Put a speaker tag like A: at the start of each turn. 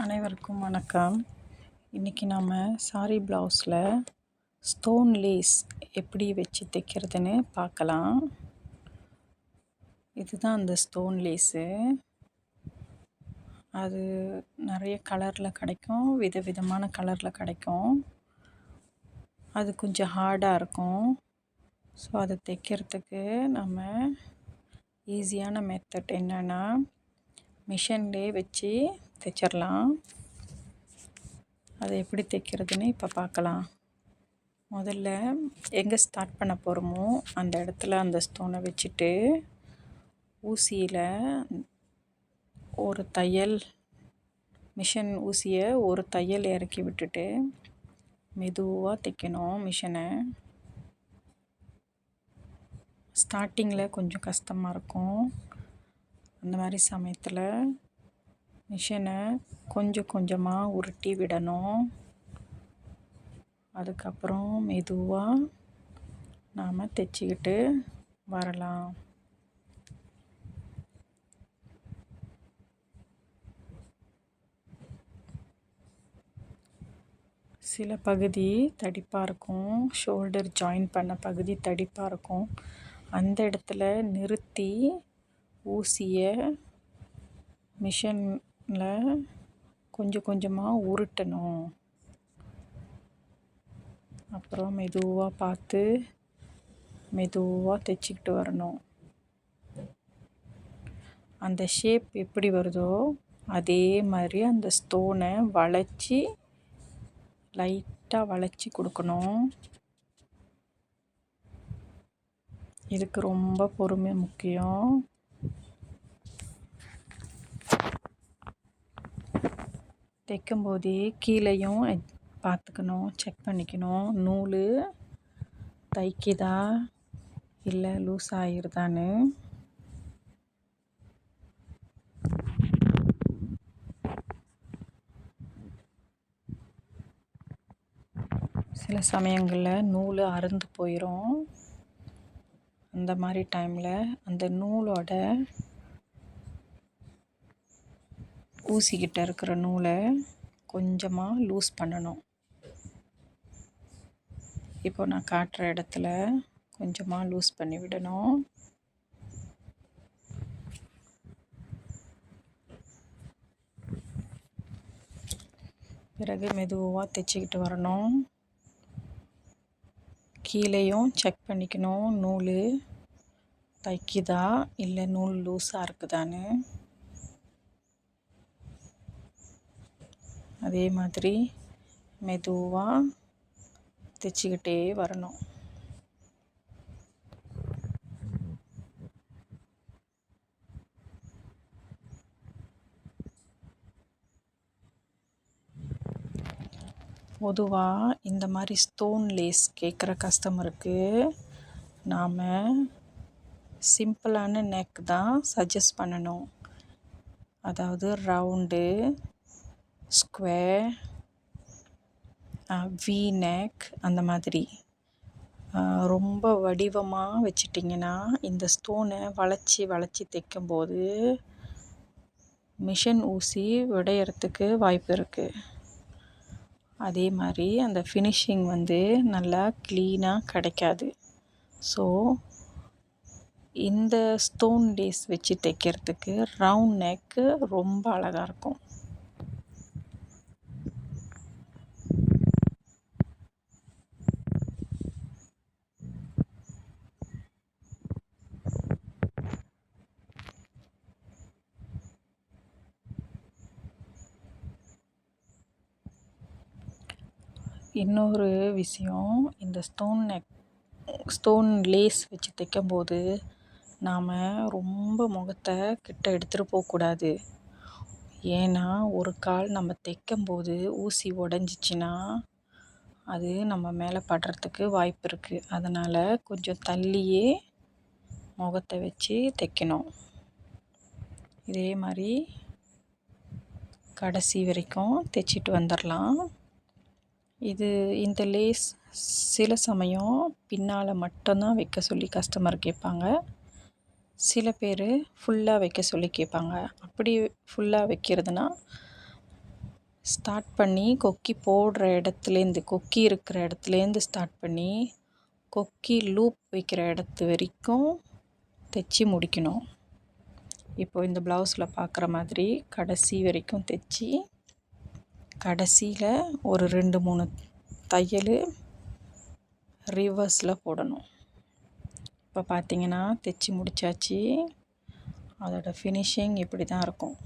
A: அனைவருக்கும் வணக்கம். இன்றைக்கி நாம் சாரி ப்ளவுஸில் ஸ்டோன் லேஸ் எப்படி வச்சு தைக்கிறதுன்னு பார்க்கலாம். இதுதான் அந்த ஸ்டோன் லேஸு. அது நிறைய கலரில் கிடைக்கும், விதவிதமான கலரில் கிடைக்கும். அது கொஞ்சம் ஹார்டாக இருக்கும். ஸோ அதை தைக்கிறதுக்கு நம்ம ஈஸியான மெத்தட் என்னென்னா, மிஷின்லேயே வச்சு தைச்சிடலாம். அதை எப்படி தைக்கிறதுன்னு இப்போ பார்க்கலாம். முதல்ல எங்கே ஸ்டார்ட் பண்ண போகிறோமோ அந்த இடத்துல அந்த ஸ்டோனை வச்சுட்டு ஊசியில் ஒரு தையல், மிஷின் ஊசியை ஒரு தையல் இறக்கி விட்டுட்டு மெதுவாக தைக்கணும். மிஷினை ஸ்டார்டிங்கில் கொஞ்சம் கஷ்டமாக இருக்கும். அந்த மாதிரி சமயத்தில் மிஷினை கொஞ்சம் கொஞ்சமாக உருட்டி விடணும். அதுக்கப்புறம் மெதுவாக நாம் தைச்சிக்கிட்டு வரலாம். சில பகுதி தடிப்பாக இருக்கும், ஷோல்டர் ஜாயின் பண்ண பகுதி தடிப்பாக இருக்கும். அந்த இடத்துல நிறுத்தி ஊசியை மிஷினில் கொஞ்சம் கொஞ்சமாக உருட்டணும். அப்புறம் மெதுவாக பார்த்து மெதுவாக தைச்சிக்கிட்டு வரணும். அந்த ஷேப் எப்படி வருதோ அதே மாதிரி அந்த ஸ்டோனை வளைச்சி லைட்டாக வளைச்சி கொடுக்கணும். இதுக்கு ரொம்ப பொறுமை முக்கியம். தைக்கும்போதே கீழேயும் பார்த்துக்கணும், செக் பண்ணிக்கணும். நூல் தைக்குதா இல்லை லூஸ் ஆகிருதான்னு. சில சமயங்களில் நூல் அறுந்து போயிடும். அந்த மாதிரி டைமில் அந்த நூலோட ஊசிக்கிட்ட இருக்கிற நூலை கொஞ்சமாக லூஸ் பண்ணணும். இப்போ நான் காட்டுற இடத்துல கொஞ்சமாக லூஸ் பண்ணி விடணும். பிறகு மெதுவாக தைச்சிக்கிட்டு வரணும். கீழேயும் செக் பண்ணிக்கணும், நூல் தைக்குதா இல்லை நூல் லூஸாக இருக்குதான்னு. அதே மாதிரி மெதுவாக தைச்சிக்கிட்டே வரணும். பொதுவாக இந்த மாதிரி ஸ்டோன் லேஸ் கேட்குற கஸ்டமருக்கு நாம் சிம்பிளான நெக் தான் சஜஸ்ட் பண்ணணும். அதாவது ரவுண்டு, ஸ்கொயர், வி நெக் அந்த மாதிரி. ரொம்ப வடிவமாக வச்சிட்டிங்கன்னா இந்த ஸ்டோனை வளைச்சி வளைச்சி தைக்கும்போது மிஷின் ஊசி உடையறதுக்கு வாய்ப்பு இருக்குது. அதே மாதிரி அந்த ஃபினிஷிங் நல்லா க்ளீனாக கிடைக்காது. ஸோ இந்த ஸ்டோன் லேஸ் வச்சு தைக்கிறதுக்கு ரவுண்ட் நெக்கு ரொம்ப அழகாக இருக்கும். இன்னொரு விஷயம், இந்த ஸ்டோன் லேஸ் வச்சு தைக்கும்போது நாம் ரொம்ப முகத்தை கிட்ட எடுத்துகிட்டு போகக்கூடாது. ஏன்னா ஒரு கால் நம்ம தைக்கும்போது ஊசி உடஞ்சிச்சின்னா அது நம்ம மேலே படுறதுக்கு வாய்ப்பு இருக்குது. அதனால் கொஞ்சம் தள்ளியே முகத்தை வச்சு தைக்கணும். இதே மாதிரி கடைசி வரைக்கும் தைச்சிட்டு வந்துடலாம். இந்த லேஸ் சில சமயம் பின்னால் மட்டும்தான் வைக்க சொல்லி கஸ்டமர் கேட்பாங்க. சில பேர் ஃபுல்லாக வைக்க சொல்லி கேட்பாங்க. அப்படி ஃபுல்லாக வைக்கிறதுனா ஸ்டார்ட் பண்ணி கொக்கி போடுற இடத்துலேருந்து, கொக்கி இருக்கிற இடத்துலேருந்து ஸ்டார்ட் பண்ணி கொக்கி லூப் வைக்கிற இடத்து வரைக்கும் தைச்சி முடிக்கணும். இப்போ இந்த ப்ளவுஸில் பார்க்குற மாதிரி கடைசி வரைக்கும் தைச்சி கடைசியில் ஒரு 2-3 தையல் ரிவர்ஸில் போடணும். இப்போ பார்த்தீங்கன்னா தைச்சி முடித்தாச்சு. அதோட ஃபினிஷிங் இப்படி தான் இருக்கும்.